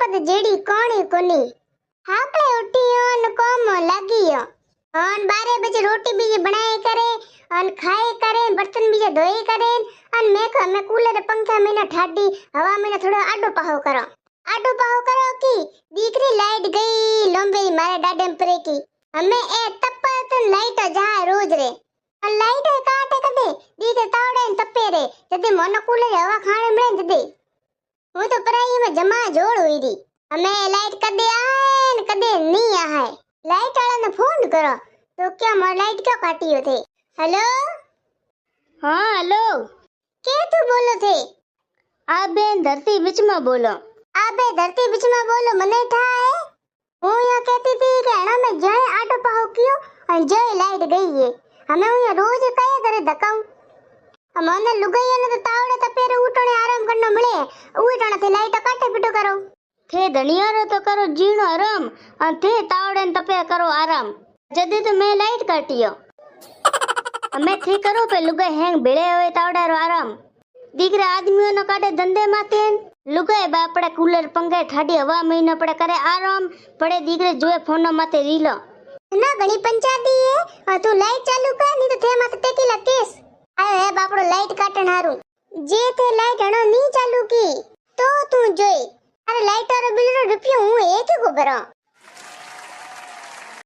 पद जेडी कोणी कोनी आपले उठियो न कोम लागियो अन 12 बजे रोटी बीजे बनाए करे अन खाए करे बर्तन बीजे धोई करे अन मैं कूलर पंखा में ना ठाडी हवा में ना थोड़ा आडो पाहो करो की दीकरी लाइट गई लंबे मारे डाडे परे की हमें ए तपत लाइट जा रोज रे लाइट काटे कदे दीके तावड़े तपे रे जदे मन कूलर हवा खाने में जदे હું તો પરાઈ में जमा जोड़ हुई री हमें लाइट कदे आए न कदे नहीं आए लाइट वाला ने फोन करो तो क्या मार लाइट क्यों काटियो थे हेलो हाँ हेलो के तू बोलो थे आ बेन धरती बीच में बोलो आबे धरती बीच में बोलो मने ठाए હું यहाँ कहती थी कि अणा में जय आटो पाहो कियो और जय लाइट गई है हमें यहाँ रोज कया करे धकाऊ हमने लुगाइया ने तो तावड़े तपेरे उठने आराम करना मिले उठने थे लाइट काटे पिटो करो थे धनियारो तो करो जीणो आराम और थे तावड़े तपे करो आराम जदे तो मैं लाइट काटियो हमें थे करो पे लुगाई हैंग बेड़े हुए तावड़े आराम दीकरा आदमियों न काटे धंधे माते लुगाई बापड़े कूलर पंखे ठाडी हवा महीना पड़े करे आराम पड़े दीकरे जोए फोन माते रीलो ना घणी पंचायती है और तू लाइट चालू कर नहीं तो थे माते टेकीला केस आयो है बापड़ो लाइट काटन हारू जे थे लाइट हणो नहीं चालू की तो तू जोई अरे लाइट वारो बिल रो रुपयो हूं एक को भरो